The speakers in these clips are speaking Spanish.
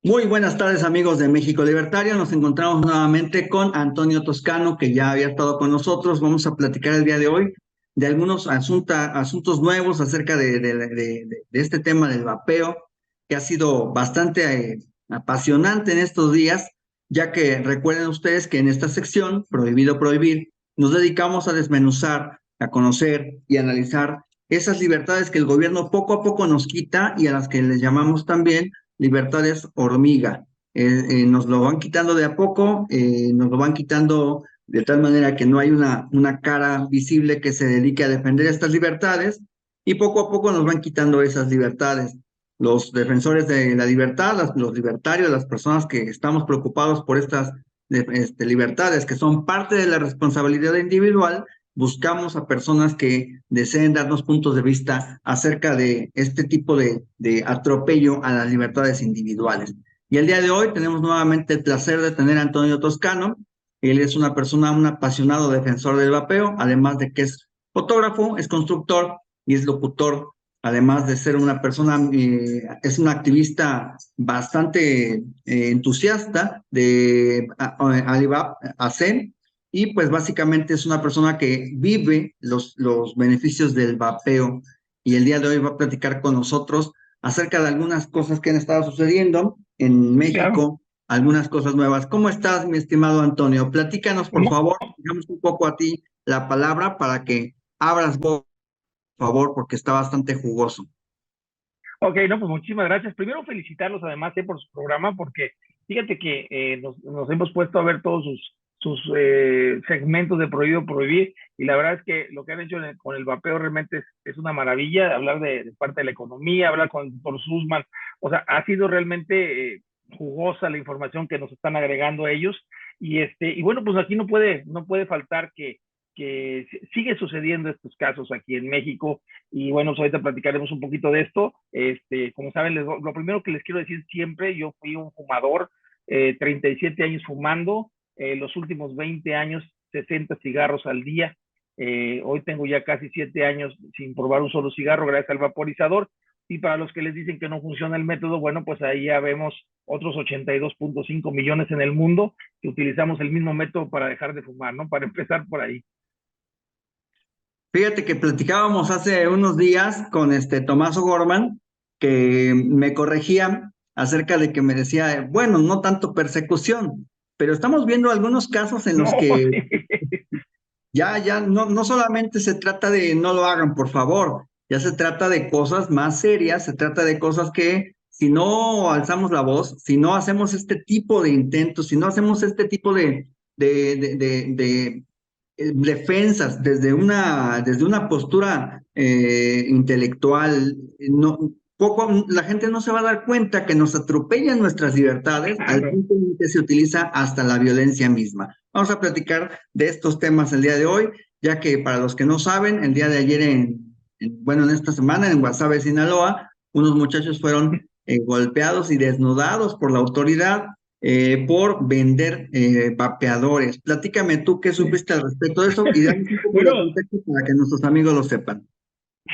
Muy buenas tardes, amigos de México Libertario. Nos encontramos nuevamente con Antonio Toscano, que ya había estado con nosotros. Vamos a platicar el día de hoy de algunos asuntos nuevos acerca de este tema del vapeo, que ha sido bastante apasionante en estos días, ya que recuerden ustedes que en esta sección, Prohibido Prohibir, nos dedicamos a desmenuzar, a conocer y analizar esas libertades que el gobierno poco a poco nos quita y a las que les llamamos también libertades hormiga. Nos lo van quitando de a poco, nos lo van quitando de tal manera que no hay una cara visible que se dedique a defender estas libertades y poco a poco nos van quitando esas libertades. Los defensores de la libertad, los libertarios, las personas que estamos preocupados por estas libertades que son parte de la responsabilidad individual, buscamos a personas que deseen darnos puntos de vista acerca de este tipo de atropello a las libertades individuales. Y el día de hoy tenemos nuevamente el placer de tener a Antonio Toscano. Él es una persona, un apasionado defensor del vapeo, además de que es fotógrafo, es constructor y es locutor, además de ser una persona, es un activista bastante entusiasta de Alibaba, ASEM, y pues básicamente es una persona que vive los beneficios del vapeo y el día de hoy va a platicar con nosotros acerca de algunas cosas que han estado sucediendo en Sí, claro. México, algunas cosas nuevas. ¿Cómo estás, mi estimado Antonio? Platícanos, por Mu- favor, digamos un poco a ti la palabra para que abras vos, por favor, porque está bastante jugoso. Ok, no, pues muchísimas gracias. Primero felicitarlos además por su programa, porque fíjate que nos hemos puesto a ver todos sus segmentos de Prohibido Prohibir, y la verdad es que lo que han hecho con el vapeo realmente es una maravilla, hablar de parte de la economía, hablar con el doctor Sussman, o sea, ha sido realmente jugosa la información que nos están agregando ellos, y bueno, pues aquí no puede faltar que sigue sucediendo estos casos aquí en México. Y bueno, pues ahorita platicaremos un poquito de esto. Como saben, lo primero que les quiero decir siempre, yo fui un fumador, 37 años fumando, los últimos 20 años, 60 cigarros al día. Hoy tengo ya casi 7 años sin probar un solo cigarro gracias al vaporizador. Y para los que les dicen que no funciona el método, bueno, pues ahí ya vemos otros 82.5 millones en el mundo que utilizamos el mismo método para dejar de fumar, ¿no? Para empezar por ahí. Fíjate que platicábamos hace unos días con Tomás O'Gorman, que me corregía acerca de que me decía, bueno, no tanto persecución, pero estamos viendo algunos casos en los No, que sí. ya, no solamente se trata de no lo hagan, por favor, ya se trata de cosas más serias, se trata de cosas que si no alzamos la voz, si no hacemos este tipo de intentos, si no hacemos este tipo de defensas desde una postura intelectual, no, la gente no se va a dar cuenta que nos atropellan nuestras libertades al Claro. punto en que se utiliza hasta la violencia misma. Vamos a platicar de estos temas el día de hoy, ya que para los que no saben, el día de ayer, bueno, en esta semana en Guasave, Sinaloa, unos muchachos fueron golpeados y desnudados por la autoridad por vender vapeadores. Platícame tú qué supiste al respecto de eso y damos un poco de Bueno, contexto para que nuestros amigos lo sepan.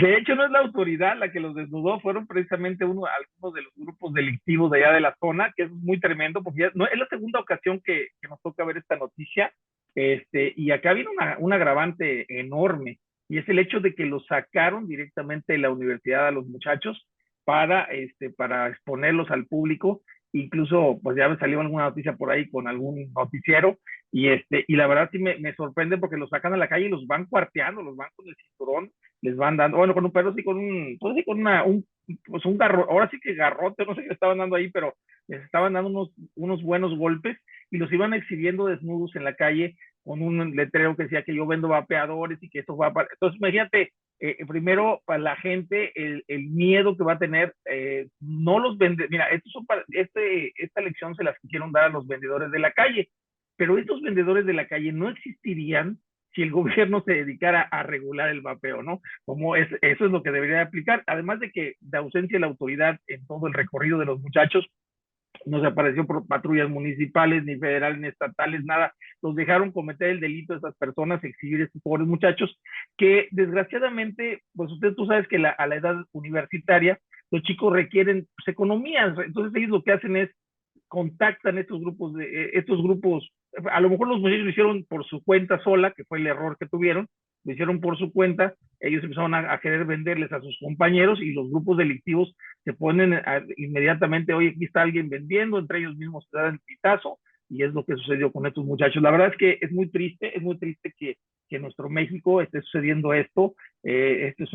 de hecho no es la autoridad la que los desnudó, fueron precisamente algunos de los grupos delictivos de allá de la zona, que es muy tremendo, porque ya, no, es la segunda ocasión que nos toca ver esta noticia, y acá viene un agravante enorme, y es el hecho de que los sacaron directamente de la universidad a los muchachos para exponerlos al público. Incluso pues ya me salió alguna noticia por ahí con algún noticiero, y la verdad sí me sorprende porque los sacan a la calle y los van cuarteando, los van con el cinturón, les van dando, bueno, con un perro, sí, pues sí, pues un garro, ahora sí que garrote, no sé qué le estaban dando ahí, pero les estaban dando unos buenos golpes y los iban exhibiendo desnudos en la calle con un letrero que decía que yo vendo vapeadores y que esto va para... Entonces, imagínate, primero para la gente el miedo que va a tener, no los vende, mira, esta lección se las quisieron dar a los vendedores de la calle, pero estos vendedores de la calle no existirían si el gobierno se dedicara a regular el vapeo, ¿no? Eso es lo que debería aplicar, además de que de ausencia de la autoridad en todo el recorrido de los muchachos, no se apareció por patrullas municipales, ni federales, ni estatales, nada. Los dejaron cometer el delito de esas personas, exhibir a estos pobres muchachos, que desgraciadamente, pues tú sabes que a la edad universitaria, los chicos requieren pues, economías. Entonces ellos lo que hacen es contactan estos grupos, a lo mejor los muchachos lo hicieron por su cuenta sola, que fue el error que tuvieron, lo hicieron por su cuenta, ellos empezaron a querer venderles a sus compañeros y los grupos delictivos se ponen inmediatamente, oye, aquí está alguien vendiendo, entre ellos mismos se dan el pitazo, y es lo que sucedió con estos muchachos. La verdad es que es muy triste que en nuestro México esté sucediendo esto. Esto es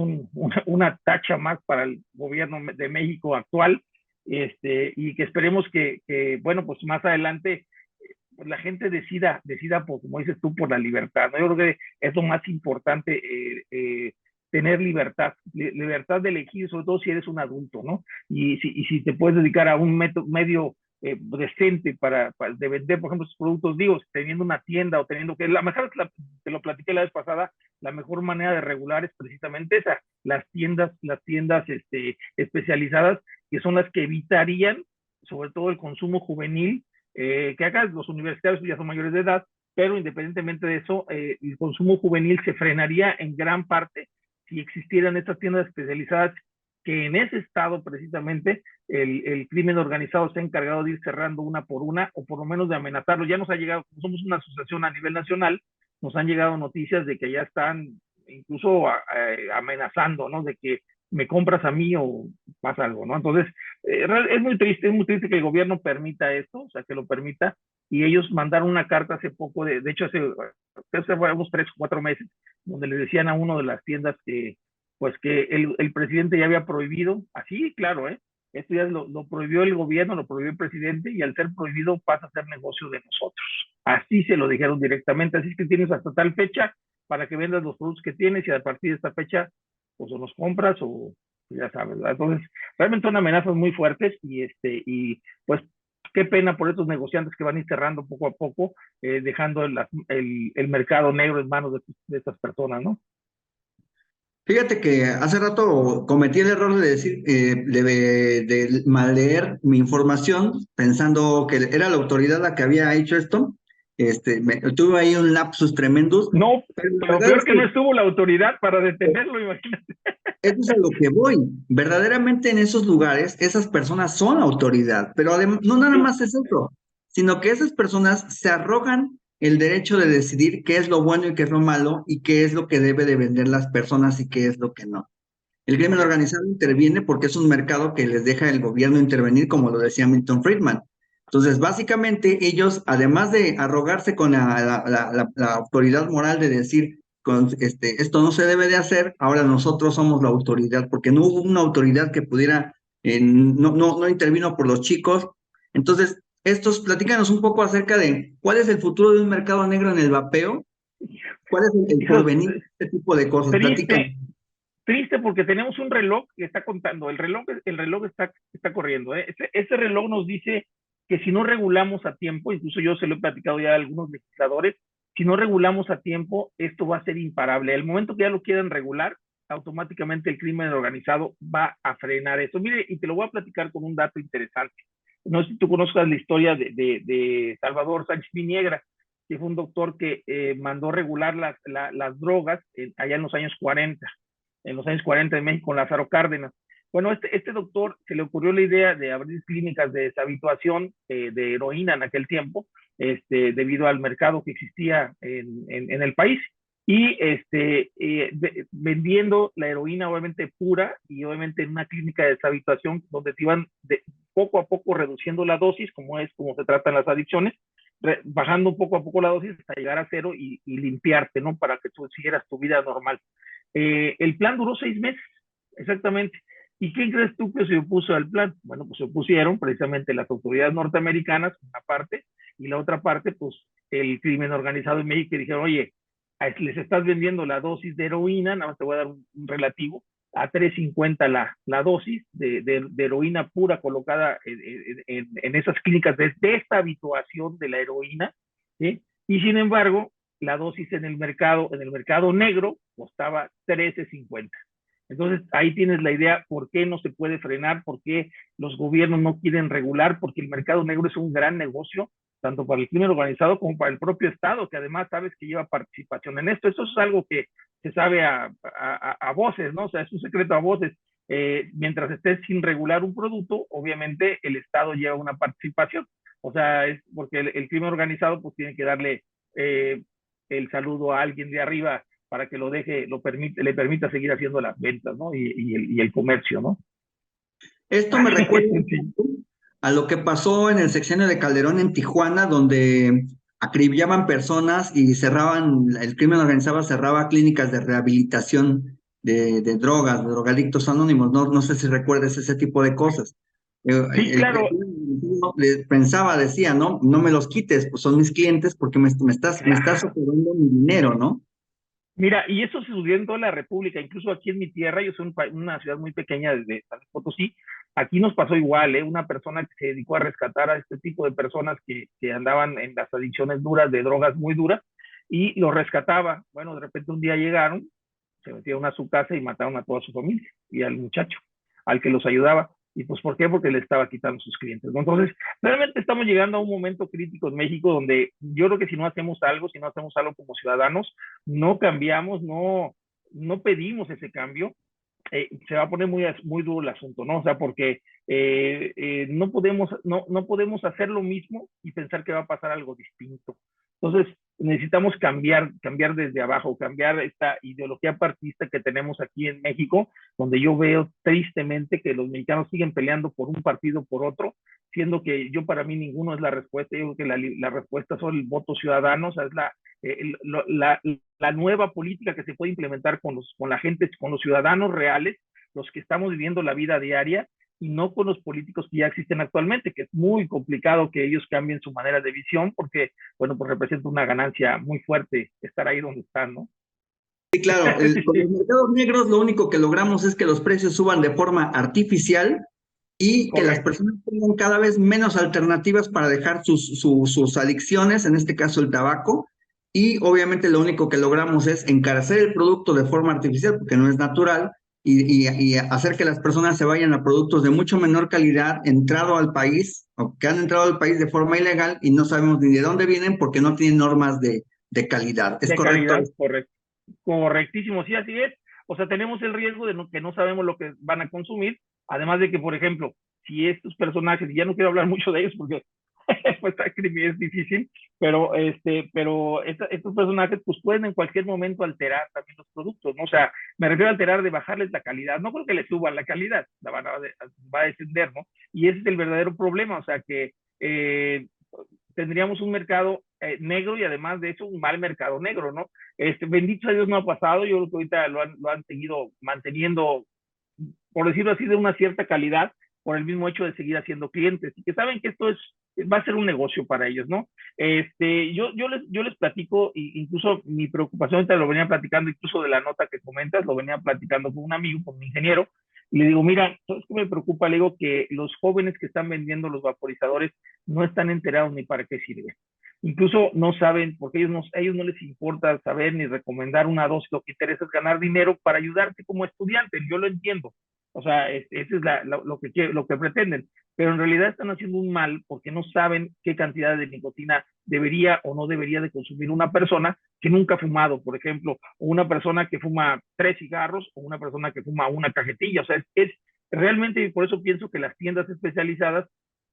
una tacha más para el gobierno de México actual, y que esperemos bueno, pues más adelante pues la gente decida por, como dices tú, por la libertad, ¿no? Yo creo que es lo más importante, tener libertad de elegir, sobre todo si eres un adulto, ¿no? Y si te puedes dedicar a un medio decente de vender, por ejemplo, sus productos, digo, teniendo una tienda o teniendo que, la mejor, te lo platiqué la vez pasada, la mejor manera de regular es precisamente esa, las tiendas especializadas, que son las que evitarían, sobre todo el consumo juvenil, que acá los universitarios ya son mayores de edad, pero independientemente de eso, el consumo juvenil se frenaría en gran parte si existieran estas tiendas especializadas, que en ese estado precisamente el crimen organizado se ha encargado de ir cerrando una por una, o por lo menos de amenazarlo. Ya nos ha llegado, como somos una asociación a nivel nacional, nos han llegado noticias de que ya están incluso amenazando, ¿no? De que me compras a mí o pasa algo, ¿no? Entonces, es muy triste que el gobierno permita esto, o sea, que lo permita, y ellos mandaron una carta hace poco, de hecho hace unos 3 o 4 meses, donde le decían a uno de las tiendas que, pues que el presidente ya había prohibido, así, claro, esto ya lo prohibió el gobierno, lo prohibió el presidente, y al ser prohibido pasa a ser negocio de nosotros. Así se lo dijeron directamente, así es que tienes hasta tal fecha para que vendas los productos que tienes, y a partir de esta fecha pues o los compras o ya sabes, ¿verdad? Entonces, realmente son amenazas muy fuertes, y pues qué pena por estos negociantes que van a ir cerrando poco a poco, dejando el mercado negro en manos de estas personas, ¿no? Fíjate que hace rato cometí el error de decir, de mal leer mi información, pensando que era la autoridad la que había hecho esto. Tuve ahí un lapsus tremendus, No, pero la pero verdad peor es que no que estuvo la autoridad para detenerlo, imagínate. eso es a lo que voy. Verdaderamente en esos lugares, esas personas son autoridad, pero además, no nada Sí, más es eso, sino que esas personas se arrogan el derecho de decidir qué es lo bueno y qué es lo malo, y qué es lo que debe de vender las personas y qué es lo que no. El crimen correcto. organizado interviene porque es un mercado que les deja el gobierno intervenir, como lo decía Milton Friedman. Entonces, básicamente, ellos, además de arrogarse con la autoridad moral de decir, esto no se debe de hacer, ahora nosotros somos la autoridad, porque no hubo una autoridad que pudiera, no intervino por los chicos. Entonces, platícanos un poco acerca de cuál es el futuro de un mercado negro en el vapeo, cuál es el Eso porvenir es de este tipo de cosas. Platícanos. triste, triste porque tenemos un reloj que está contando, el reloj está corriendo, ¿eh? Ese reloj nos dice que si no regulamos a tiempo, incluso yo se lo he platicado ya a algunos legisladores, si no regulamos a tiempo, esto va a ser imparable. El momento que ya lo quieran regular, automáticamente el crimen organizado va a frenar eso. Mire, y te lo voy a platicar con un dato interesante. No sé si tú conozcas la historia de Salvador Sánchez Viniegra, que fue un doctor que mandó regular las drogas allá en los años 40, en México, con Lázaro Cárdenas. Bueno, este doctor se le ocurrió la idea de abrir clínicas de deshabituación de heroína en aquel tiempo, debido al mercado que existía en el país. Y vendiendo la heroína obviamente pura, y obviamente en una clínica de deshabituación donde te iban poco a poco reduciendo la dosis, como se tratan las adicciones, bajando poco a poco la dosis hasta llegar a cero, y limpiarte, ¿no? Para que tú siguieras tu vida normal. El plan duró 6 meses, exactamente. ¿Y quién crees tú que se opuso al plan? Bueno, pues se opusieron precisamente las autoridades norteamericanas, una parte, y la otra parte, pues el crimen organizado en México, que dijeron, oye, les estás vendiendo la dosis de heroína, nada más te voy a dar un relativo, a 3.50 la dosis de heroína pura colocada en esas clínicas de esta habituación de la heroína, ¿sí? Y sin embargo, la dosis en el mercado negro costaba 13.50. Entonces, ahí tienes la idea por qué no se puede frenar, por qué los gobiernos no quieren regular, porque el mercado negro es un gran negocio, tanto para el crimen organizado como para el propio Estado, que además sabes que lleva participación en esto. Eso es algo que se sabe a voces, ¿no? O sea, es un secreto a voces. mientras estés sin regular un producto, obviamente el Estado lleva una participación. O sea, es porque el crimen organizado pues tiene que darle el saludo a alguien de arriba para que lo deje, le permita seguir haciendo las ventas, ¿no? Y el comercio, ¿no? Esto me recuerda a lo que pasó en el sexenio de Calderón en Tijuana, donde acribillaban personas y cerraban, el crimen organizado cerraba clínicas de rehabilitación de drogas, de drogadictos anónimos. No, no sé si recuerdas ese tipo de cosas. Sí, claro. Pensaba, decía, ¿no? No me los quites, pues son mis clientes porque me estás operando mi dinero, ¿no? Mira, y eso sucedió en toda la República, incluso aquí en mi tierra, yo soy una ciudad muy pequeña de San Luis Potosí, aquí nos pasó igual, ¿eh? Una persona que se dedicó a rescatar a este tipo de personas que andaban en las adicciones duras, de drogas muy duras, y los rescataba. Bueno, de repente un día llegaron, se metieron a su casa y mataron a toda su familia y al muchacho, al que los ayudaba. ¿Y pues por qué? Porque le estaba quitando sus clientes, ¿no? Entonces, realmente estamos llegando a un momento crítico en México donde yo creo que si no hacemos algo, si no hacemos algo como ciudadanos, no cambiamos, no pedimos ese cambio, se va a poner muy duro el asunto, ¿no? O sea, porque no podemos hacer lo mismo y pensar que va a pasar algo distinto. Entonces, necesitamos cambiar desde abajo, cambiar esta ideología partidista que tenemos aquí en México, donde yo veo tristemente que los mexicanos siguen peleando por un partido por otro, siendo que para mí ninguno es la respuesta. Yo creo que la respuesta son el voto ciudadano, o sea, es la nueva política que se puede implementar con la gente, con los ciudadanos reales, los que estamos viviendo la vida diaria, y no con los políticos que ya existen actualmente, que es muy complicado que ellos cambien su manera de visión, porque, bueno, pues representa una ganancia muy fuerte estar ahí donde están, ¿no? Sí, claro, con los mercados negros lo único que logramos es que los precios suban de forma artificial y que las Correcto. personas tengan cada vez menos alternativas para dejar sus adicciones, en este caso el tabaco, y obviamente lo único que logramos es encarecer el producto de forma artificial porque no es natural y hacer que las personas se vayan a productos de mucho menor calidad entrado al país o que han entrado al país de forma ilegal y no sabemos ni de dónde vienen porque no tienen normas de calidad. ¿Es De correcto? calidad, correcto. Correctísimo, sí, así es. O sea, tenemos el riesgo de que no sabemos lo que van a consumir, además de que, por ejemplo, si estos personajes, y ya no quiero hablar mucho de ellos porque pues es difícil, pero estos personajes pues pueden en cualquier momento alterar también los productos, ¿no? O sea, me refiero a alterar de bajarles la calidad, no creo que le suban la calidad, va a descender, ¿no? Y ese es el verdadero problema, o sea que tendríamos un mercado negro y además de eso un mal mercado negro, ¿no? Bendito a Dios no ha pasado, yo creo que ahorita lo han seguido manteniendo, por decirlo así, de una cierta calidad, por el mismo hecho de seguir haciendo clientes y que saben que esto va a ser un negocio para ellos, ¿no? Yo les platico, incluso mi preocupación, ahorita lo venía platicando, incluso de la nota que comentas, lo venía platicando con un amigo, con un ingeniero, y le digo, mira, ¿sabes qué me preocupa? Le digo que los jóvenes que están vendiendo los vaporizadores no están enterados ni para qué sirven. Incluso no saben, porque ellos no les importa saber ni recomendar una dosis, lo que interesa es ganar dinero para ayudarte como estudiante, yo lo entiendo. O sea, eso es lo que pretenden, pero en realidad están haciendo un mal porque no saben qué cantidad de nicotina debería o no debería de consumir una persona que nunca ha fumado, por ejemplo, o una persona que fuma 3 cigarros o una persona que fuma una cajetilla. O sea, realmente, y por eso pienso que las tiendas especializadas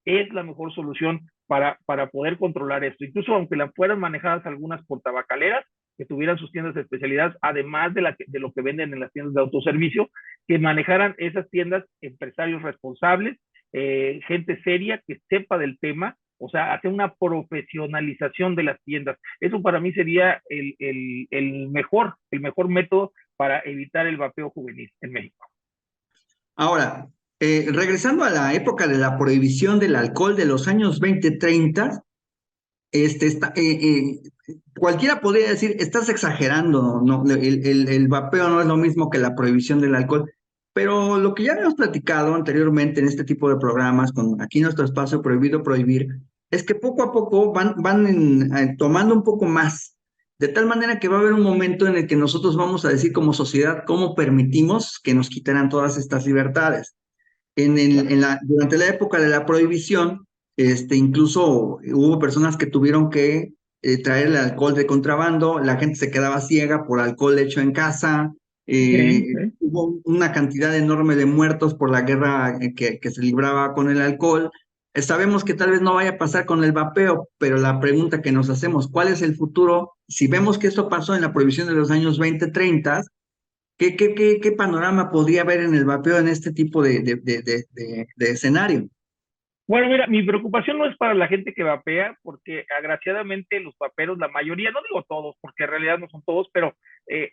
es la mejor solución para poder controlar esto. Incluso aunque la fueran manejadas algunas por tabacaleras, que tuvieran sus tiendas de especialidad, además de lo que venden en las tiendas de autoservicio, que manejaran esas tiendas empresarios responsables, gente seria que sepa del tema, o sea, hacer una profesionalización de las tiendas. Eso para mí sería el mejor método para evitar el vapeo juvenil en México. Ahora, regresando a la época de la prohibición del alcohol de los años 20-30, cualquiera podría decir, estás exagerando, ¿no? El vapeo no es lo mismo que la prohibición del alcohol, pero lo que ya habíamos platicado anteriormente en este tipo de programas, con aquí nuestro espacio Prohibido Prohibir, es que poco a poco van tomando un poco más, de tal manera que va a haber un momento en el que nosotros vamos a decir como sociedad cómo permitimos que nos quitaran todas estas libertades. Durante la época de la prohibición, incluso hubo personas que tuvieron que traer el alcohol de contrabando, la gente se quedaba ciega por alcohol hecho en casa, Sí, sí. Hubo una cantidad enorme de muertos por la guerra que se libraba con el alcohol. Sabemos que tal vez no vaya a pasar con el vapeo, pero la pregunta que nos hacemos, ¿cuál es el futuro? Si vemos que esto pasó en la prohibición de los años 20, 30, ¿qué panorama podría haber en el vapeo en este tipo de escenario? Bueno, mira, mi preocupación no es para la gente que vapea, porque agraciadamente los vaperos, la mayoría, no digo todos, porque en realidad no son todos, pero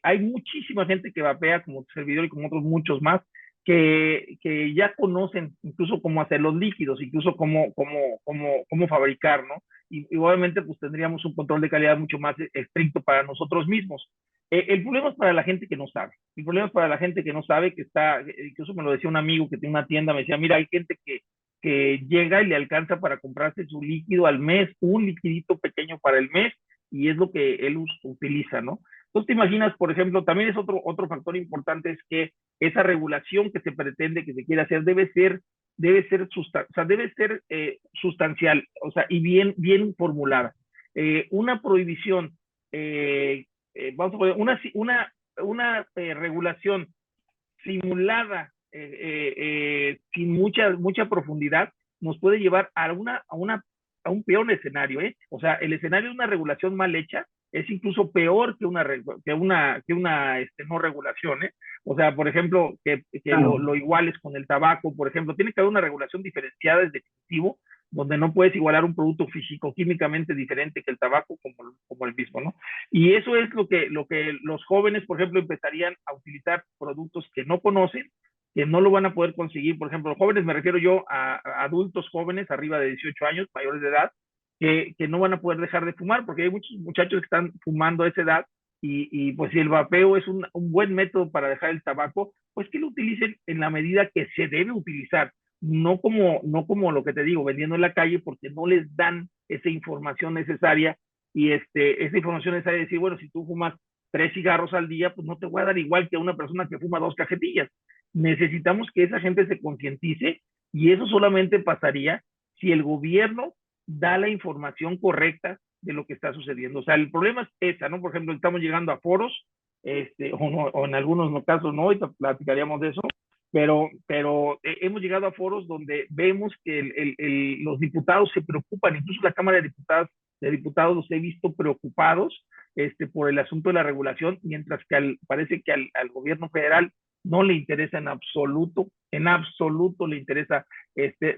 hay muchísima gente que vapea, como tu servidor y como otros muchos más, que ya conocen incluso cómo hacer los líquidos, incluso cómo fabricar, ¿no? Y obviamente pues tendríamos un control de calidad mucho más estricto para nosotros mismos. El problema es para la gente que no sabe. El problema es para la gente que no sabe, que está, incluso me lo decía un amigo que tiene una tienda, me decía, mira, hay gente que llega y le alcanza para comprarse su líquido al mes, un liquidito pequeño para el mes, y es lo que él utiliza, ¿no? Entonces te imaginas, por ejemplo, también es otro factor importante, es que esa regulación que se pretende, que se quiere hacer, o sea, debe ser sustancial, o sea, y bien formulada. Una prohibición, vamos a poner, una regulación simulada, sin mucha profundidad, nos puede llevar a un peor escenario, ¿eh? O sea, el escenario de una regulación mal hecha es incluso peor que una no regulación, ¿eh? O sea, por ejemplo, que Claro. lo iguales con el tabaco, por ejemplo, tiene que haber una regulación diferenciada desde definitivo, donde no puedes igualar un producto físico-químicamente diferente que el tabaco como el mismo, ¿no? Y eso es lo que los jóvenes, por ejemplo, empezarían a utilizar productos que no conocen, que no lo van a poder conseguir. Por ejemplo, jóvenes, me refiero yo a adultos jóvenes arriba de 18 años, mayores de edad, que no van a poder dejar de fumar, porque hay muchos muchachos que están fumando a esa edad pues si el vapeo es un buen método para dejar el tabaco, pues que lo utilicen en la medida que se debe utilizar, no como lo que te digo, vendiendo en la calle, porque no les dan esa información necesaria y esa información necesaria de decir, bueno, si tú fumas 3 cigarros al día, pues no te voy a dar igual que a una persona que fuma 2 cajetillas. Necesitamos que esa gente se concientice y eso solamente pasaría si el gobierno da la información correcta de lo que está sucediendo. O sea, el problema es esa, ¿no? Por ejemplo, estamos llegando a foros, o en algunos casos no, y platicaríamos de eso, pero hemos llegado a foros donde vemos que los diputados se preocupan, incluso la Cámara de Diputados los he visto preocupados por el asunto de la regulación, mientras que parece que al gobierno federal no le interesa en absoluto le interesa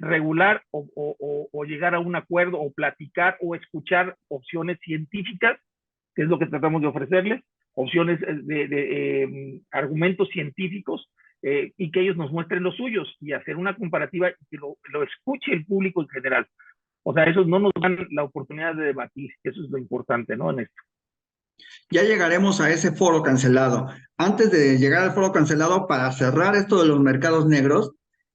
regular o llegar a un acuerdo o platicar o escuchar opciones científicas, que es lo que tratamos de ofrecerles, opciones de argumentos científicos, y que ellos nos muestren los suyos y hacer una comparativa y que lo escuche el público en general. O sea, esos no nos dan la oportunidad de debatir, eso es lo importante, ¿no? En esto. Ya llegaremos a ese foro cancelado. Antes de llegar al foro cancelado, para cerrar esto de los mercados negros,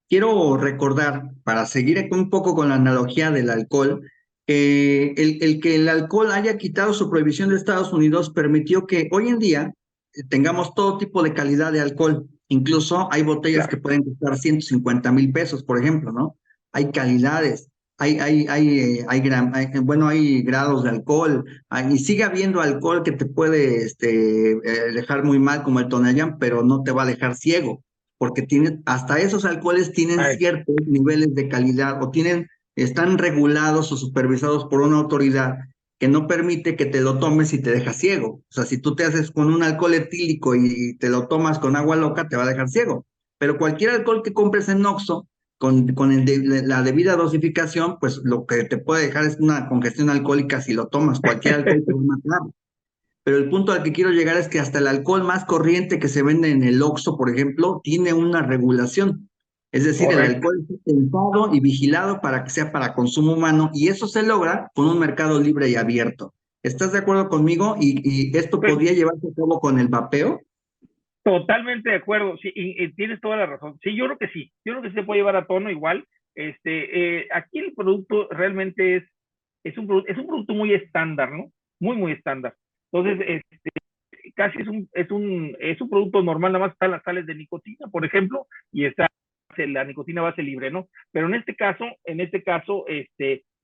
quiero recordar, para seguir un poco con la analogía del alcohol, el que el alcohol haya quitado su prohibición de Estados Unidos permitió que hoy en día tengamos todo tipo de calidad de alcohol. Incluso hay botellas que Claro. pueden costar 150,000 pesos, por ejemplo, ¿no? Hay calidades, bueno, hay grados de alcohol, y sigue habiendo alcohol que te puede dejar muy mal, como el Tonayán, pero no te va a dejar ciego, porque hasta esos alcoholes tienen Ay, ciertos niveles de calidad o están regulados o supervisados por una autoridad que no permite que te lo tomes y te deja ciego. O sea, si tú te haces con un alcohol etílico y te lo tomas con agua loca, te va a dejar ciego. Pero cualquier alcohol que compres en Oxxo, la debida dosificación, pues lo que te puede dejar es una congestión alcohólica si lo tomas. Cualquier alcohol te va a matar. Pero el punto al que quiero llegar es que hasta el alcohol más corriente que se vende en el Oxxo, por ejemplo, tiene una regulación. Es decir, el correcto. alcohol es pensado y vigilado para que sea para consumo humano y eso se logra con un mercado libre y abierto. ¿Estás de acuerdo conmigo? ¿Y esto Pues, podría llevarse a cabo con el vapeo? totalmente de acuerdo, sí, y tienes toda la razón. Sí, yo creo que sí, yo creo que se puede llevar a tono igual. Aquí el producto realmente es un producto muy estándar, ¿no? Muy, muy estándar. Entonces, casi es un producto normal, nada más están las sales de nicotina, por ejemplo, y está la nicotina base libre, ¿no? Pero en este caso,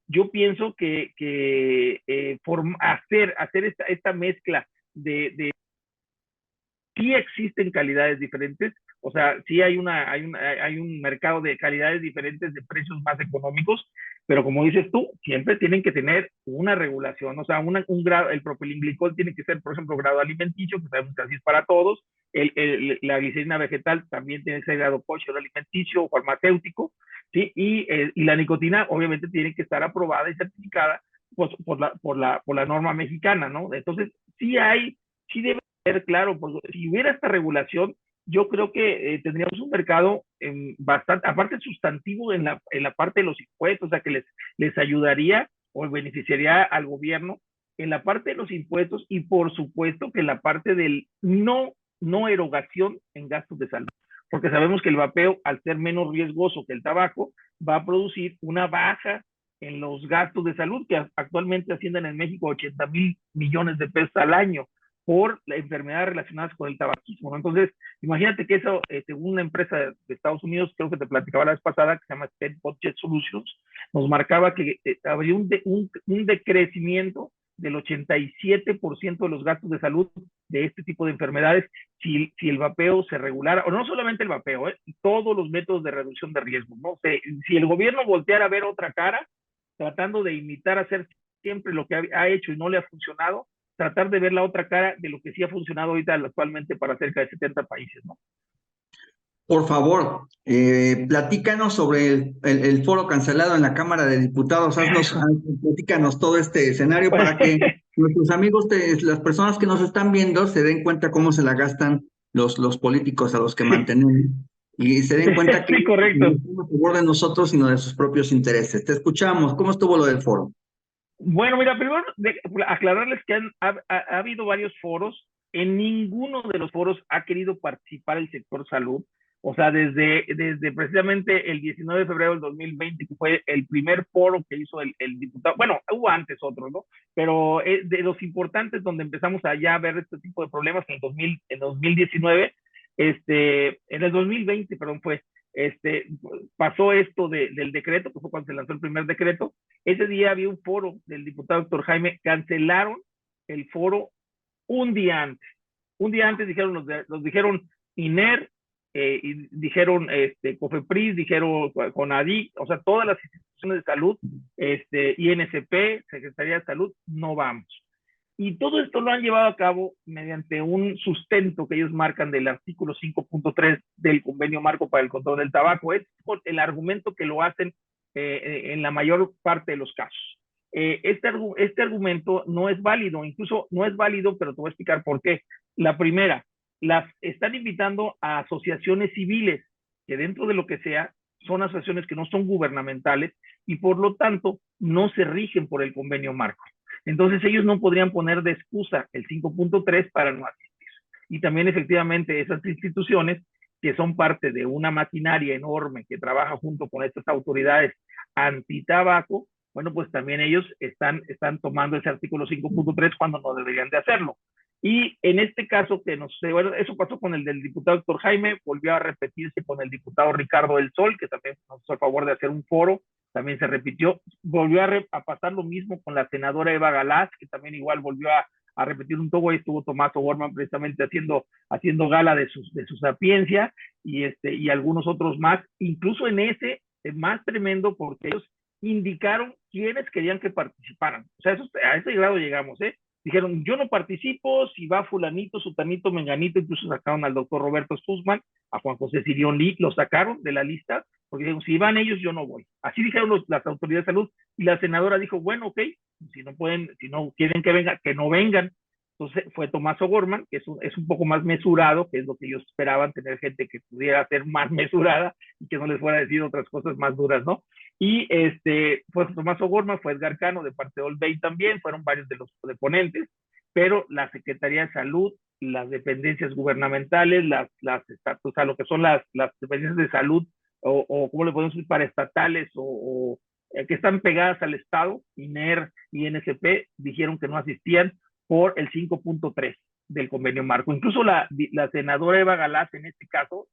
yo pienso que hacer esta mezcla de sí existen calidades diferentes, o sea, sí hay un mercado de calidades diferentes de precios más económicos, pero como dices tú, siempre tienen que tener una regulación, o sea, un grado, el propilenglicol tiene que ser, por ejemplo, grado alimenticio, que sabemos que así es para todos, la glicerina vegetal también tiene que ser grado kosher alimenticio o farmacéutico, ¿sí? Y la nicotina obviamente tiene que estar aprobada y certificada pues, por la norma mexicana, ¿no? Entonces, sí debe ser claro, pues, si hubiera esta regulación, yo creo que tendríamos un mercado bastante, aparte sustantivo en la parte de los impuestos, o sea, que les ayudaría o beneficiaría al gobierno en la parte de los impuestos y por supuesto que en la parte del no erogación en gastos de salud. Porque sabemos que el vapeo, al ser menos riesgoso que el tabaco, va a producir una baja en los gastos de salud que actualmente ascienden en México a 80,000 millones de pesos al año por las enfermedades relacionadas con el tabaquismo, ¿no? Entonces, imagínate que eso, según una empresa de Estados Unidos, creo que te platicaba la vez pasada, que se llama State Budget Solutions, nos marcaba que habría un decrecimiento del 87% de los gastos de salud de este tipo de enfermedades si el vapeo se regulara, o no solamente el vapeo, todos los métodos de reducción de riesgo, ¿no? Si el gobierno volteara a ver otra cara, tratando de imitar hacer siempre lo que ha hecho y no le ha funcionado, tratar de ver la otra cara de lo que sí ha funcionado ahorita actualmente para cerca de 70 países, ¿no? Por favor, platícanos sobre el foro cancelado en la Cámara de Diputados. Platícanos todo este escenario para que nuestros amigos, las personas que nos están viendo, se den cuenta cómo se la gastan los políticos a los que mantenemos y se den cuenta que Sí, no correcto. estamos a favor de nosotros, sino de sus propios intereses. Te escuchamos. ¿Cómo estuvo lo del foro? Bueno, mira, primero aclararles que ha habido varios foros. En ninguno de los foros ha querido participar el sector salud. O sea, desde precisamente el 19 de febrero del 2020, que fue el primer foro que hizo el diputado, bueno, hubo antes otros, ¿no? Pero de los importantes donde empezamos a ya ver este tipo de problemas en 2019, en el 2020, perdón, pasó esto del decreto, que fue cuando se lanzó el primer decreto. Ese día había un foro del diputado doctor Jaime, cancelaron el foro un día antes. Un día antes nos dijeron INER, y dijeron COFEPRIS, dijeron CONADIC, o sea, todas las instituciones de salud, INSP, Secretaría de Salud, no vamos. Y todo esto lo han llevado a cabo mediante un sustento que ellos marcan del artículo 5.3 del Convenio Marco para el Control del Tabaco. Es el argumento que lo hacen en la mayor parte de los casos. Este argumento no es válido, incluso no es válido, pero te voy a explicar por qué. La primera, las están invitando a asociaciones civiles, que dentro de lo que sea, son asociaciones que no son gubernamentales y por lo tanto no se rigen por el convenio marco. Entonces ellos no podrían poner de excusa el 5.3 para no asistir. Y también efectivamente esas instituciones que son parte de una maquinaria enorme que trabaja junto con estas autoridades antitabaco, bueno, pues también ellos están tomando ese artículo 5.3 cuando no deberían de hacerlo. Y en este caso, bueno, eso pasó con el del diputado doctor Jaime, volvió a repetirse con el diputado Ricardo del Sol, que también nos hizo el favor de hacer un foro, también se repitió, volvió a pasar lo mismo con la senadora Eva Galaz, que también igual volvió a repetir un poco, y estuvo Tomás O'Gorman precisamente haciendo gala de su sapiencia, y algunos otros más, incluso en ese más tremendo, porque ellos indicaron quiénes querían que participaran. O sea, a ese grado llegamos, ¿eh? Dijeron, yo no participo, si va fulanito, sutanito, menganito, incluso sacaron al doctor Roberto Sussman, a Juan José Sirión Lee, lo sacaron de la lista, porque dijeron, si van ellos, yo no voy. Así dijeron las autoridades de salud, y la senadora dijo, bueno, ok, si no quieren que vengan, que no vengan. Entonces fue Tomás O'Gorman, que es un poco más mesurado, que es lo que ellos esperaban, tener gente que pudiera ser más mesurada y que no les fuera a decir otras cosas más duras, ¿no? Y fue Tomás O'Gorman, fue Edgar Cano de parte de All Bay también, fueron varios de los ponentes, pero la Secretaría de Salud, las dependencias gubernamentales, o sea, lo que son las dependencias de salud, o ¿cómo le podemos decir? Paraestatales, que están pegadas al Estado, INER y NSP, dijeron que no asistían por el 5.3 del convenio marco. Incluso la senadora Eva Galaz en este caso,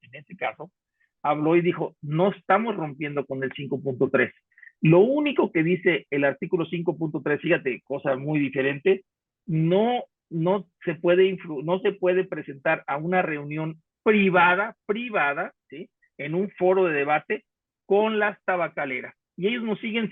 habló y dijo, no estamos rompiendo con el 5.3. Lo único que dice el artículo 5.3, fíjate, cosa muy diferente, no no se puede presentar a una reunión privada, ¿sí? En un foro de debate con las tabacaleras. Y ellos nos siguen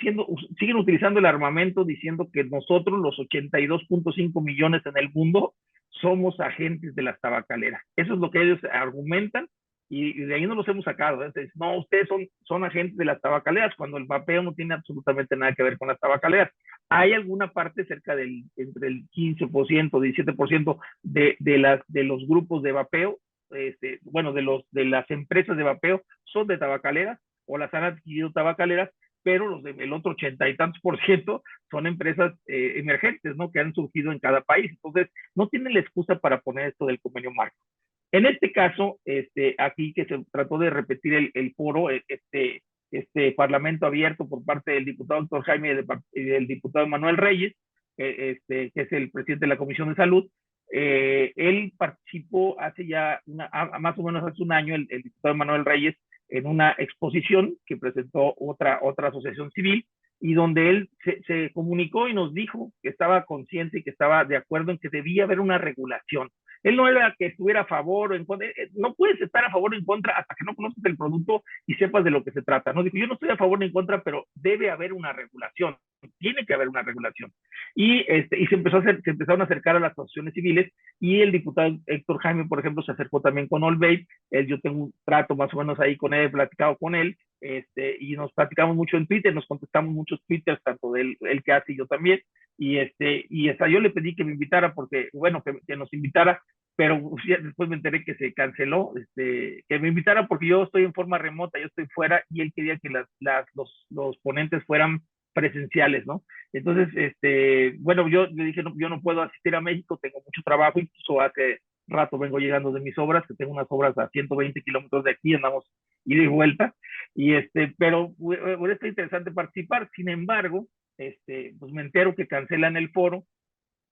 utilizando el armamento diciendo que nosotros, los 82.5 millones en el mundo, somos agentes de las tabacaleras. Eso es lo que ellos argumentan y de ahí no los hemos sacado. Entonces, no, ustedes son agentes de las tabacaleras, cuando el vapeo no tiene absolutamente nada que ver con las tabacaleras. Hay alguna parte entre el 15%, 17% de los grupos de vapeo, bueno, de las empresas de vapeo son de tabacaleras o las han adquirido tabacaleras, pero el otro 80 y tantos por ciento son empresas emergentes, ¿no? Que han surgido en cada país. Entonces, no tienen la excusa para poner esto del convenio marco. En este caso, aquí que se trató de repetir el foro, parlamento abierto por parte del diputado Héctor Jaime y del diputado Manuel Reyes, que es el presidente de la Comisión de Salud. Él participó hace ya más o menos hace un año, el diputado Manuel Reyes, en una exposición que presentó otra asociación civil, y donde él se comunicó y nos dijo que estaba consciente y que estaba de acuerdo en que debía haber una regulación. Él no era que estuviera a favor o en contra, no puedes estar a favor o en contra hasta que no conozcas el producto y sepas de lo que se trata. No dijo, yo no estoy a favor ni en contra, pero debe haber una regulación, tiene que haber una regulación. Y se empezaron a acercar a las asociaciones civiles, y el diputado Héctor Jaime, por ejemplo, se acercó también con All Vape. Yo tengo un trato más o menos ahí con él, he platicado con él, y nos platicamos mucho en Twitter, nos contestamos muchos Twitters, tanto de él que hace y yo también, y hasta yo le pedí que me invitara, porque, bueno, que nos invitara, pero después me enteré que se canceló, que me invitara porque yo estoy en forma remota, yo estoy fuera, y él quería que los ponentes fueran presenciales, ¿no? Entonces, bueno, yo le dije, no, yo no puedo asistir a México, tengo mucho trabajo, incluso hace rato vengo llegando de mis obras, que tengo unas obras a 120 kilómetros de aquí, andamos ida y vuelta, pero hubiera estado interesante participar. Sin embargo, pues me entero que cancelan el foro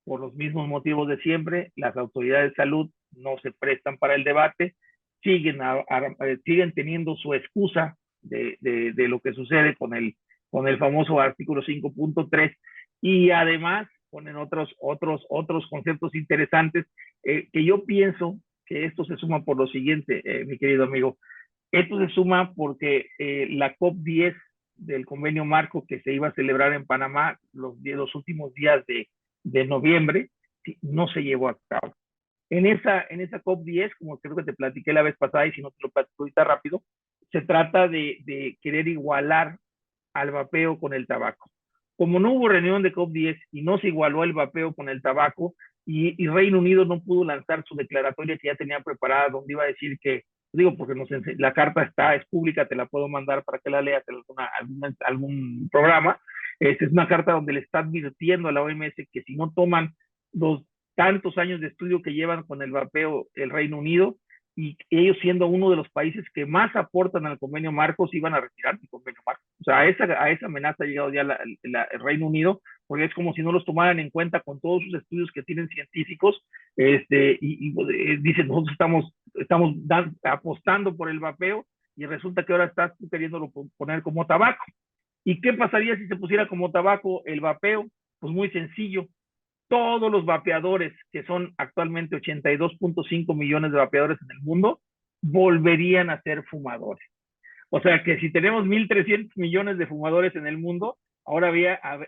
por los mismos motivos de siempre. Las autoridades de salud no se prestan para el debate, siguen teniendo su excusa de lo que sucede con el famoso artículo 5.3, y además ponen otros conceptos interesantes, que yo pienso que esto se suma por lo siguiente, mi querido amigo. Esto se suma porque la COP10 del convenio marco, que se iba a celebrar en Panamá los últimos días de noviembre, no se llevó a cabo. En esa COP10, como creo que te platiqué la vez pasada, y si no te lo platico ahorita rápido, se trata de querer igualar al vapeo con el tabaco. Como no hubo reunión de COP10 y no se igualó el vapeo con el tabaco, y Reino Unido no pudo lanzar su declaratoria que ya tenía preparada, donde iba a decir que, digo, porque la carta es pública, te la puedo mandar para que la leas en algún programa. Es una carta donde le está advirtiendo a la OMS que si no toman los tantos años de estudio que llevan con el vapeo el Reino Unido, y ellos siendo uno de los países que más aportan al convenio marco, se iban a retirar del convenio marco. O sea, a esa amenaza ha llegado ya el Reino Unido, porque es como si no los tomaran en cuenta con todos sus estudios que tienen científicos, dicen, nosotros estamos apostando por el vapeo, y resulta que ahora estás tú queriéndolo poner como tabaco. ¿Y qué pasaría si se pusiera como tabaco el vapeo? Pues muy sencillo. Todos los vapeadores, que son actualmente 82.5 millones de vapeadores en el mundo, volverían a ser fumadores. O sea que si tenemos 1.300 millones de fumadores en el mundo, ahora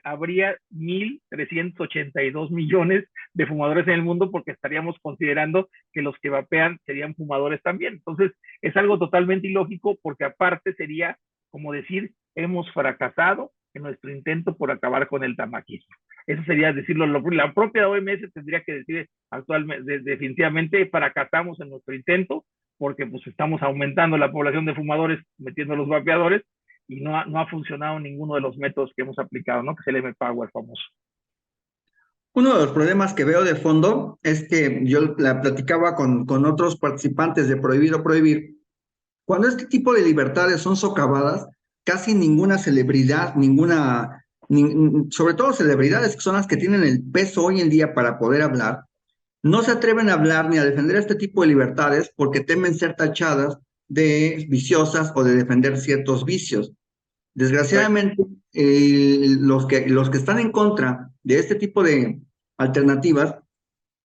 habría 1.382 millones de fumadores en el mundo, porque estaríamos considerando que los que vapean serían fumadores también. Entonces, es algo totalmente ilógico, porque aparte sería como decir, hemos fracasado en nuestro intento por acabar con el tabaquismo. Eso sería decirlo, la propia OMS tendría que decir actualmente, definitivamente fracasamos en nuestro intento, porque pues estamos aumentando la población de fumadores metiendo los vapeadores, y no ha funcionado ninguno de los métodos que hemos aplicado, ¿no? Que es el M-Power famoso. Uno de los problemas que veo de fondo es que yo la platicaba con otros participantes de Prohibido Prohibir. Cuando este tipo de libertades son socavadas, casi ninguna celebridad, sobre todo celebridades que son las que tienen el peso hoy en día para poder hablar, no se atreven a hablar ni a defender este tipo de libertades, porque temen ser tachadas de viciosas o de defender ciertos vicios. Desgraciadamente, los que están en contra de este tipo de alternativas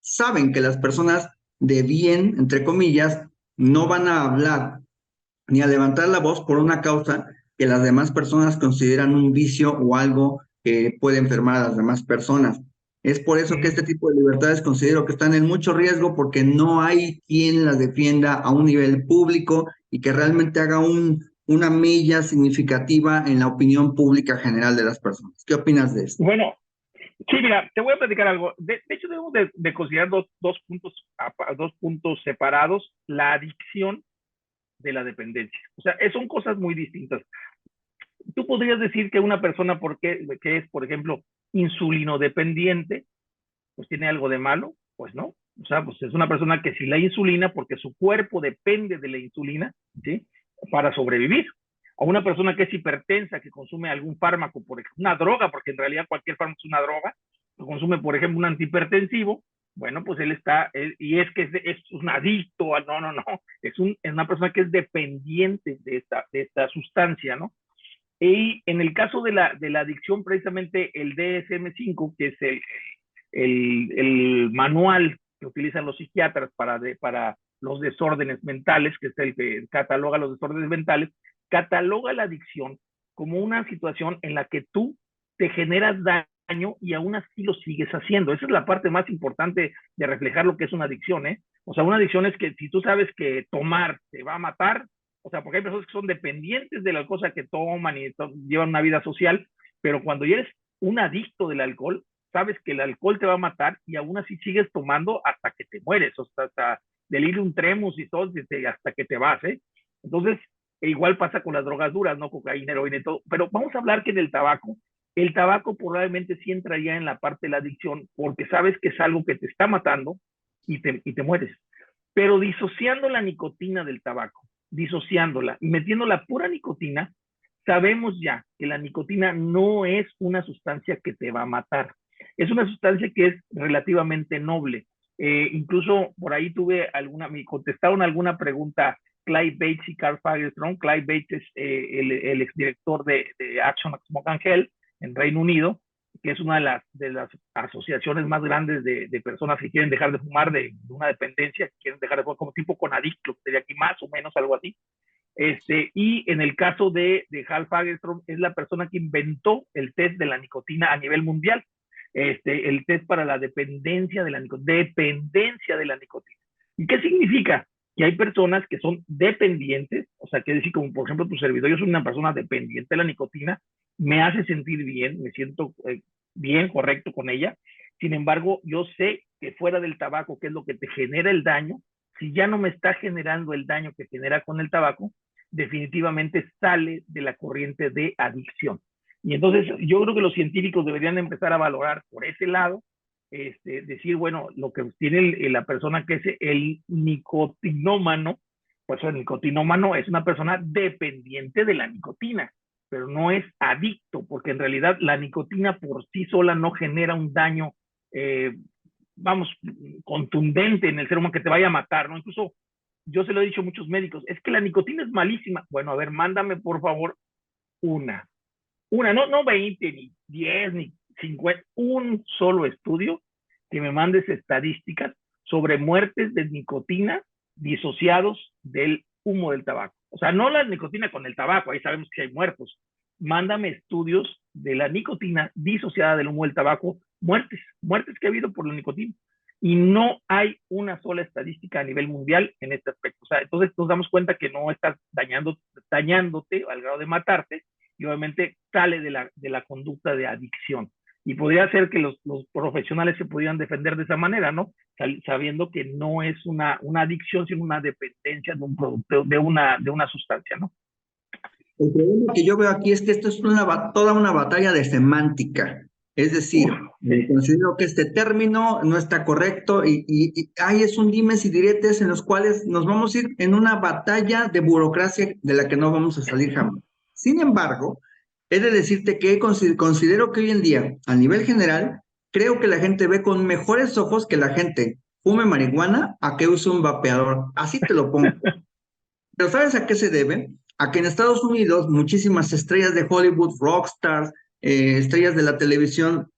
saben que las personas de bien, entre comillas, no van a hablar ni a levantar la voz por una causa que las demás personas consideran un vicio o algo que puede enfermar a las demás personas. Es por eso que este tipo de libertades considero que están en mucho riesgo porque no hay quien las defienda a un nivel público y que realmente haga una mella significativa en la opinión pública general de las personas. ¿Qué opinas de esto? Bueno, sí, mira, te voy a platicar algo. De hecho, debemos de considerar dos puntos separados, la adicción de la dependencia. O sea, son cosas muy distintas. Tú podrías decir que una persona que es, por ejemplo, insulinodependiente, pues tiene algo de malo, pues no. O sea, pues es una persona que si la insulina, porque su cuerpo depende de la insulina, ¿sí? Para sobrevivir. O una persona que es hipertensa, que consume algún fármaco, por ejemplo, una droga, porque en realidad cualquier fármaco es una droga, consume, por ejemplo, un antihipertensivo, bueno, pues y es que es un adicto, no, es una persona que es dependiente de esta sustancia, ¿no? Y en el caso de la adicción, precisamente el DSM-5, que es el manual que utilizan los psiquiatras para los desórdenes mentales, que es el que cataloga los desórdenes mentales, cataloga la adicción como una situación en la que tú te generas daño y aún así lo sigues haciendo. Esa es la parte más importante de reflejar lo que es una adicción, ¿eh? O sea, una adicción es que si tú sabes que tomar te va a matar, o sea, porque hay personas que son dependientes de la cosa que toman y llevan una vida social, pero cuando ya eres un adicto del alcohol, sabes que el alcohol te va a matar y aún así sigues tomando hasta que te mueres, o sea, hasta delirium tremens y todo, hasta que te vas, ¿eh? Entonces, igual pasa con las drogas duras, ¿no? Cocaína, heroína y todo. Pero vamos a hablar que el tabaco probablemente sí entraría en la parte de la adicción porque sabes que es algo que te está matando y te mueres. Pero disociando la nicotina del tabaco, disociándola y metiendo la pura nicotina, sabemos ya que la nicotina no es una sustancia que te va a matar. Es una sustancia que es relativamente noble. Incluso por ahí me contestaron alguna pregunta Clive Bates y Carl Fagerström. Clive Bates es el exdirector de Action at Smoke and Health en Reino Unido, que es una de las asociaciones más grandes de personas que quieren dejar de fumar de una dependencia, que quieren dejar de fumar como tipo con adicto, sería aquí más o menos algo así. Y en el caso de Hal Fagerström, es la persona que inventó el test de la nicotina a nivel mundial. El test para la dependencia de la nicotina. ¿Y qué significa? Que hay personas que son dependientes, o sea, que decir, como por ejemplo tu servidor, yo soy una persona dependiente de la nicotina, me hace sentir bien, me siento bien, correcto con ella. Sin embargo, yo sé que fuera del tabaco, que es lo que te genera el daño, si ya no me está generando el daño que genera con el tabaco, definitivamente sale de la corriente de adicción. Y entonces yo creo que los científicos deberían empezar a valorar por ese lado, decir, bueno, lo que tiene la persona que es el nicotinómano, pues el nicotinómano es una persona dependiente de la nicotina, pero no es adicto, porque en realidad la nicotina por sí sola no genera un daño, vamos, contundente en el ser humano que te vaya a matar, ¿no? Incluso yo se lo he dicho a muchos médicos, es que la nicotina es malísima. Bueno, a ver, mándame por favor una, no 20, ni 10, ni 50, un solo estudio que me mandes estadísticas sobre muertes de nicotina disociados del humo del tabaco. O sea, no la nicotina con el tabaco, ahí sabemos que hay muertos. Mándame estudios de la nicotina disociada del humo del tabaco, muertes que ha habido por la nicotina. Y no hay una sola estadística a nivel mundial en este aspecto. O sea, entonces nos damos cuenta que no estás dañándote al grado de matarte, y obviamente sale de la conducta de adicción. Y podría ser que los profesionales se pudieran defender de esa manera, ¿no? Sabiendo que no es una adicción, sino una dependencia de un producto, de una sustancia, ¿no? El problema que yo veo aquí es que esto es toda una batalla de semántica. Es decir, Sí. considero que este término no está correcto y hay es un dimes y diretes en los cuales nos vamos a ir en una batalla de burocracia de la que no vamos a salir jamás. Sin embargo, he de decirte que considero que hoy en día, a nivel general, creo que la gente ve con mejores ojos que la gente fume marihuana a que use un vapeador. Así te lo pongo. Pero ¿sabes a qué se debe? A que en Estados Unidos muchísimas estrellas de Hollywood, rockstars, estrellas de la televisión,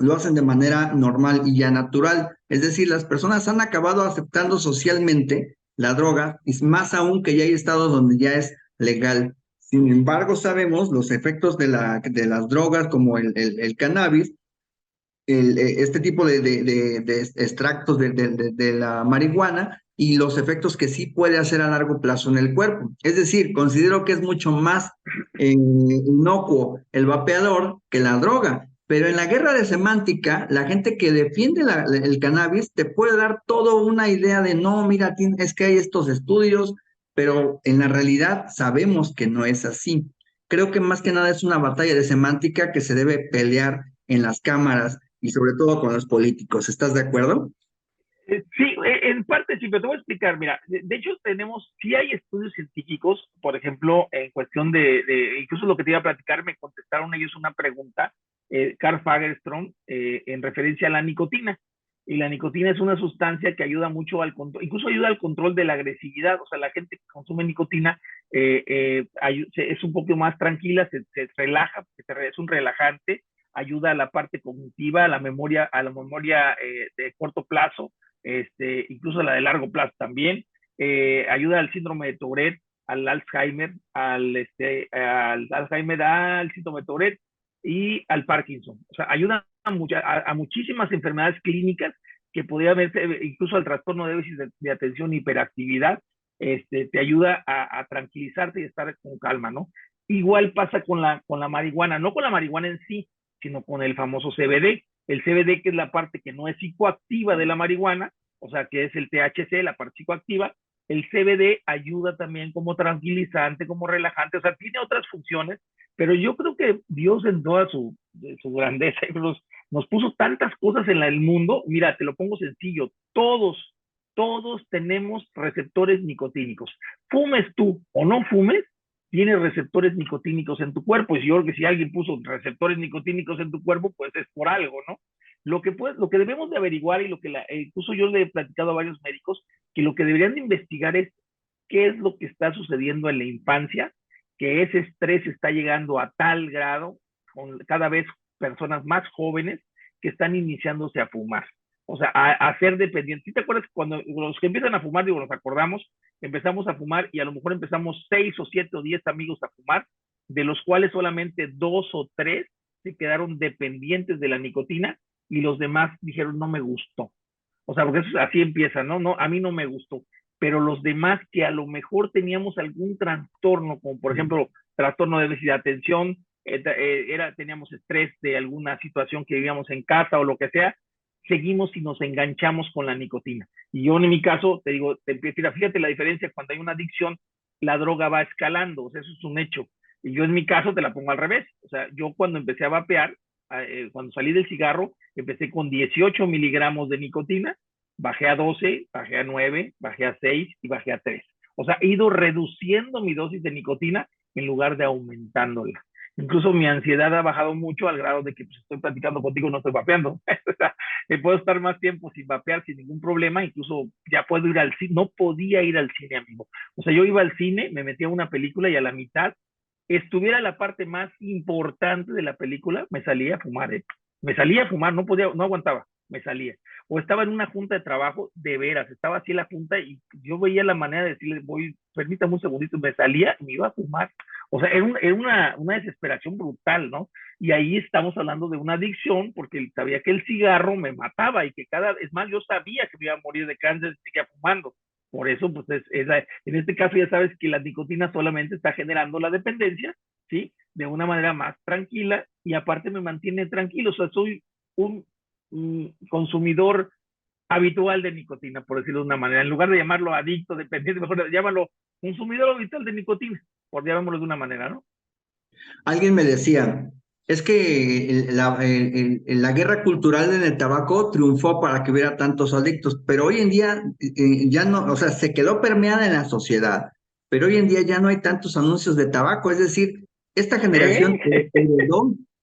lo hacen de manera normal y ya natural. Es decir, las personas han acabado aceptando socialmente la droga, y más aún que ya hay estados donde ya es legal. Sin embargo, sabemos los efectos de las drogas como el cannabis, este tipo de extractos de la marihuana y los efectos que sí puede hacer a largo plazo en el cuerpo. Es decir, considero que es mucho más inocuo el vapeador que la droga. Pero en la guerra de semántica, la gente que defiende el cannabis te puede dar toda una idea de, no, mira, es que hay estos estudios, pero en la realidad sabemos que no es así. Creo que más que nada es una batalla de semántica que se debe pelear en las cámaras y sobre todo con los políticos. ¿Estás de acuerdo? Sí, en parte sí, pero te voy a explicar. Mira, de hecho sí hay estudios científicos, por ejemplo, en cuestión incluso lo que te iba a platicar, me contestaron ellos una pregunta, Carl Fagerström, en referencia a la nicotina. Y la nicotina es una sustancia que ayuda mucho al control, incluso ayuda al control de la agresividad. O sea, la gente que consume nicotina es un poco más tranquila, se relaja, es un relajante, ayuda a la parte cognitiva, a la memoria de corto plazo, incluso la de largo plazo también, ayuda al síndrome de Tourette, al Alzheimer, al Alzheimer, al síndrome de Tourette y al Parkinson. O sea, ayuda a muchísimas enfermedades clínicas que podría verse, incluso al trastorno de déficit de atención, hiperactividad, te ayuda a tranquilizarte y estar con calma, ¿no? Igual pasa con la marihuana, no con la marihuana en sí, sino con el famoso CBD. El CBD, que es la parte que no es psicoactiva de la marihuana, o sea, que es el THC, la parte psicoactiva. El CBD ayuda también como tranquilizante, como relajante, o sea, tiene otras funciones, pero yo creo que Dios en toda su grandeza nos puso tantas cosas en el mundo. Mira, te lo pongo sencillo, todos tenemos receptores nicotínicos. Fumes tú o no fumes, tienes receptores nicotínicos en tu cuerpo. Y yo creo que si alguien puso receptores nicotínicos en tu cuerpo, pues es por algo, ¿no? Lo que debemos de averiguar y incluso yo le he platicado a varios médicos que lo que deberían de investigar es qué es lo que está sucediendo en la infancia, que ese estrés está llegando a tal grado con cada vez personas más jóvenes que están iniciándose a fumar. O sea, a ser dependientes. ¿Sí te acuerdas cuando los que empiezan a fumar, digo, nos acordamos, empezamos a fumar y a lo mejor empezamos 6 o 7 o 10 amigos a fumar, de los cuales solamente 2 o 3 se quedaron dependientes de la nicotina y los demás dijeron, no me gustó. O sea, porque eso así empieza, ¿no? No, a mí no me gustó. Pero los demás que a lo mejor teníamos algún trastorno, como por ejemplo trastorno de déficit de atención, teníamos estrés de alguna situación que vivíamos en casa o lo que sea, seguimos y nos enganchamos con la nicotina. Y yo en mi caso, te digo, fíjate la diferencia, cuando hay una adicción, la droga va escalando, o sea, eso es un hecho. Y yo en mi caso te la pongo al revés. O sea, yo cuando empecé a vapear, cuando salí del cigarro, empecé con 18 miligramos de nicotina, bajé a 12, bajé a 9, bajé a 6 y bajé a 3. O sea, he ido reduciendo mi dosis de nicotina en lugar de aumentándola. Incluso mi ansiedad ha bajado mucho al grado de que pues, estoy platicando contigo, no estoy vapeando. O sea, puedo estar más tiempo sin vapear sin ningún problema, incluso ya puedo ir al cine, no podía ir al cine, amigo. O sea, yo iba al cine, me metía a una película y a la mitad estuviera la parte más importante de la película, me salía a fumar, ¿eh? Me salía a fumar, no podía, no aguantaba, me salía. O estaba en una junta de trabajo, de veras, estaba así en la junta y yo veía la manera de decirle, permítame un segundito, me salía y me iba a fumar. O sea, era una desesperación brutal, ¿no? Y ahí estamos hablando de una adicción, porque sabía que el cigarro me mataba y que es más, yo sabía que me iba a morir de cáncer si seguía fumando. Por eso, pues, en este caso ya sabes que la nicotina solamente está generando la dependencia, ¿sí? De una manera más tranquila y aparte me mantiene tranquilo. O sea, soy un consumidor habitual de nicotina, por decirlo de una manera. En lugar de llamarlo adicto, dependiente, mejor llámalo consumidor habitual de nicotina, por llamarlo de una manera, ¿no? Alguien me decía, es que la guerra cultural en el tabaco triunfó para que hubiera tantos adictos, pero hoy en día ya no, o sea, se quedó permeada en la sociedad, pero hoy en día ya no hay tantos anuncios de tabaco, es decir, esta generación ¿Eh?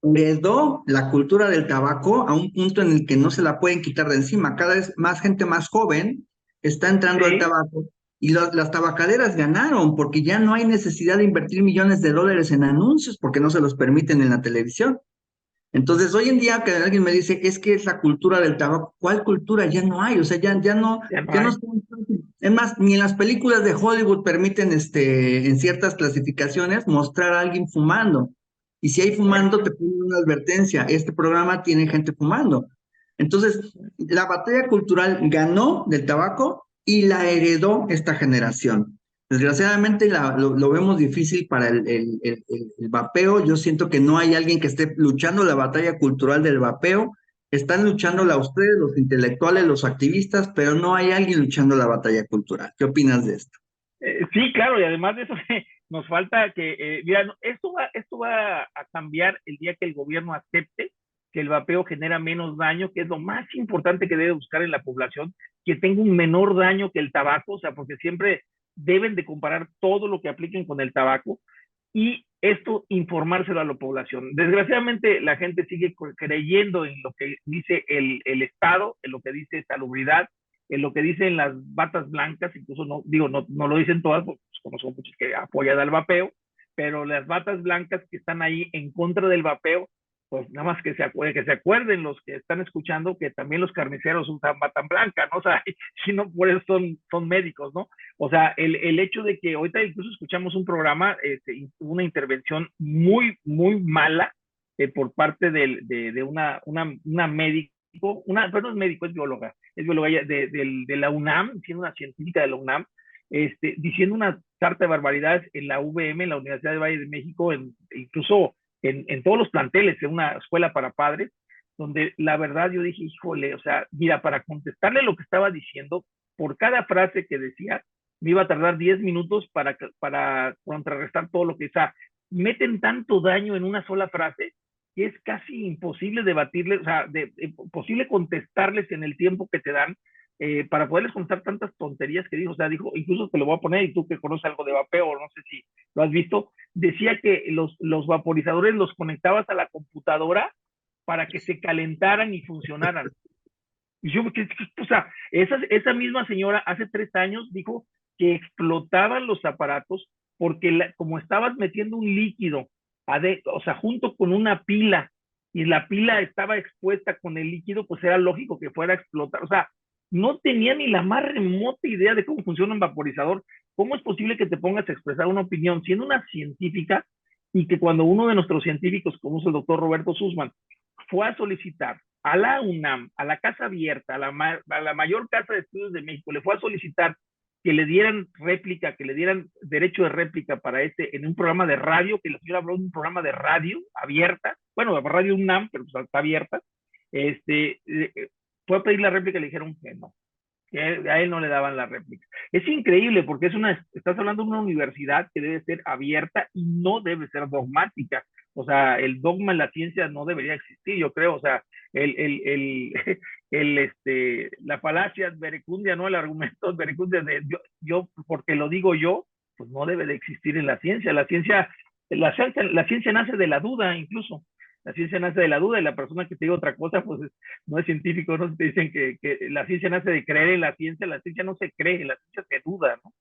heredó la cultura del tabaco a un punto en el que no se la pueden quitar de encima. Cada vez más gente más joven está entrando al Sí, tabaco y las tabacaderas ganaron porque ya no hay necesidad de invertir millones de dólares en anuncios porque no se los permiten en la televisión. Entonces, hoy en día que alguien me dice, es que es la cultura del tabaco, ¿cuál cultura? Ya no hay, o sea, Ya no ya no hay. está. Es más, ni en las películas de Hollywood permiten, en ciertas clasificaciones, mostrar a alguien fumando. Y si hay fumando, te ponen una advertencia, este programa tiene gente fumando. Entonces, la batalla cultural ganó del tabaco y la heredó esta generación. Desgraciadamente lo vemos difícil para el vapeo. Yo siento que no hay alguien que esté luchando la batalla cultural del vapeo. Están luchándola ustedes, los intelectuales, los activistas, pero no hay alguien luchando la batalla cultural. ¿Qué opinas de esto? Sí, claro, y además de eso, nos falta que, mira, esto va a cambiar el día que el gobierno acepte que el vapeo genera menos daño, que es lo más importante que debe buscar en la población, que tenga un menor daño que el tabaco, o sea, porque siempre deben de comparar todo lo que apliquen con el tabaco y esto informárselo a la población. Desgraciadamente, la gente sigue creyendo en lo que dice el Estado, en lo que dice salubridad, en lo que dicen las batas blancas, incluso no, digo, no lo dicen todas, porque conozco muchos que apoyan al vapeo, pero las batas blancas que están ahí en contra del vapeo, pues nada más que se acuerden los que están escuchando que también los carniceros usan bata blanca, ¿no? O sea, si no, por eso son médicos, ¿no? O sea, el hecho de que ahorita incluso escuchamos un programa, una intervención muy mala por parte de una médica, pero no es médico, es bióloga de la UNAM, siendo una científica de la UNAM, diciendo una sarta de barbaridades en la UVM, en la Universidad de Valle de México, incluso en todos los planteles, en una escuela para padres, donde la verdad yo dije, híjole, o sea, mira, para contestarle lo que estaba diciendo, por cada frase que decía, me iba a tardar 10 minutos para contrarrestar todo lo que está. Meten tanto daño en una sola frase que es casi imposible debatirles, o sea, posible contestarles en el tiempo que te dan para poderles contar tantas tonterías que dijo. O sea, dijo, incluso te lo voy a poner, y tú que conoces algo de vapeo, no sé si lo has visto, decía que los vaporizadores los conectabas a la computadora para que se calentaran y funcionaran. Y yo, o sea, esa misma señora hace 3 años dijo que explotaban los aparatos porque como estabas metiendo un líquido, o sea, junto con una pila, y la pila estaba expuesta con el líquido, pues era lógico que fuera a explotar. O sea, no tenía ni la más remota idea de cómo funciona un vaporizador. ¿Cómo es posible que te pongas a expresar una opinión siendo una científica y que cuando uno de nuestros científicos, como es el doctor Roberto Sussman, fue a solicitar a la UNAM, a la Casa Abierta, a la mayor casa de estudios de México, le fue a solicitar que le dieran réplica, que le dieran derecho de réplica para en un programa de radio, que la señora habló de un programa de radio abierta, bueno, radio UNAM, pero pues está abierta, fue a pedir la réplica y le dijeron que no, que a él no le daban la réplica. Es increíble porque estás hablando de una universidad que debe ser abierta y no debe ser dogmática. O sea, el dogma en la ciencia no debería existir, yo creo. O sea, la falacia verecundia, ¿no? El argumento verecundia de yo, porque lo digo yo, pues no debe de existir en la ciencia. La ciencia nace de la duda, incluso. La ciencia nace de la duda, y la persona que te diga otra cosa, pues no es científico, no te dicen que la ciencia nace de creer en la ciencia no se cree, la ciencia se duda, ¿no?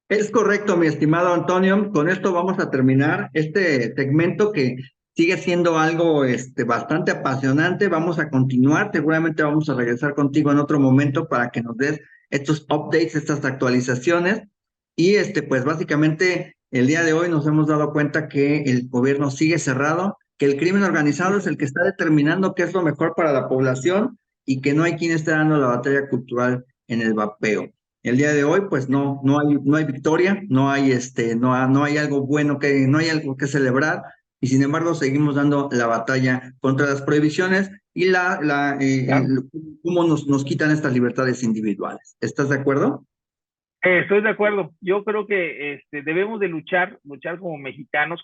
Es correcto, mi estimado Antonio. Con esto vamos a terminar este segmento que sigue siendo algo bastante apasionante. Vamos a continuar. Seguramente vamos a regresar contigo en otro momento para que nos des estos updates, estas actualizaciones. Y pues básicamente el día de hoy nos hemos dado cuenta que el gobierno sigue cerrado, que el crimen organizado es el que está determinando qué es lo mejor para la población y que no hay quien esté dando la batalla cultural en el vapeo. El día de hoy, pues no hay victoria, no hay algo bueno no hay algo que celebrar, y sin embargo seguimos dando la batalla contra las prohibiciones y Claro. cómo nos quitan estas libertades individuales. ¿Estás de acuerdo? Estoy de acuerdo. Yo creo que debemos de luchar como mexicanos,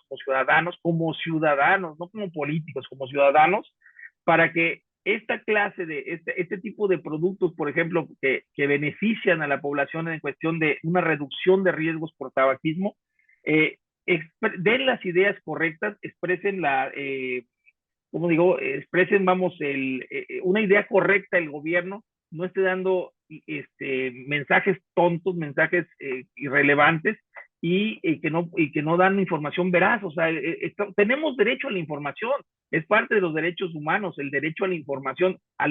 como ciudadanos, no como políticos, como ciudadanos, para que esta clase este tipo de productos, por ejemplo, que benefician a la población en cuestión de una reducción de riesgos por tabaquismo, eh, den las ideas correctas, como digo, expresen, vamos, una idea correcta el gobierno, no esté dando mensajes tontos, mensajes irrelevantes, y que no dan información veraz. O sea, tenemos derecho a la información, es parte de los derechos humanos, el derecho a la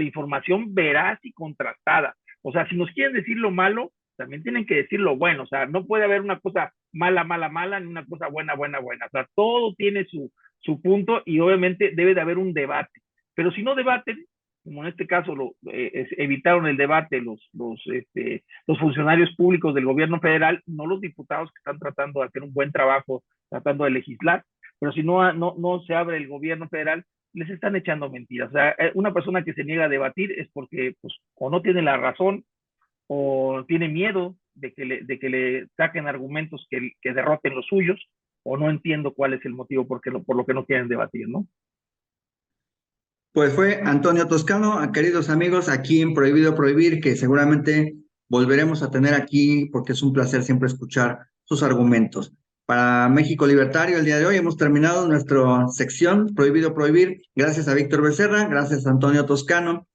información veraz y contrastada. O sea, si nos quieren decir lo malo, también tienen que decir lo bueno. O sea, no puede haber una cosa mala, mala, mala, ni una cosa buena, buena, buena. O sea, todo tiene su punto y obviamente debe de haber un debate. Pero si no debaten, como en este caso evitaron el debate los funcionarios públicos del gobierno federal, no los diputados que están tratando de hacer un buen trabajo, tratando de legislar, pero si no se abre el gobierno federal, les están echando mentiras. O sea, una persona que se niega a debatir es porque pues, o no tiene la razón o tiene miedo de que le saquen argumentos que derroten los suyos, o no entiendo cuál es el motivo por lo que no quieren debatir, ¿no? Pues fue Antonio Toscano, queridos amigos, aquí en Prohibido Prohibir, que seguramente volveremos a tener aquí porque es un placer siempre escuchar sus argumentos. Para México Libertario, el día de hoy hemos terminado nuestra sección Prohibido Prohibir. Gracias a Víctor Becerra, gracias a Antonio Toscano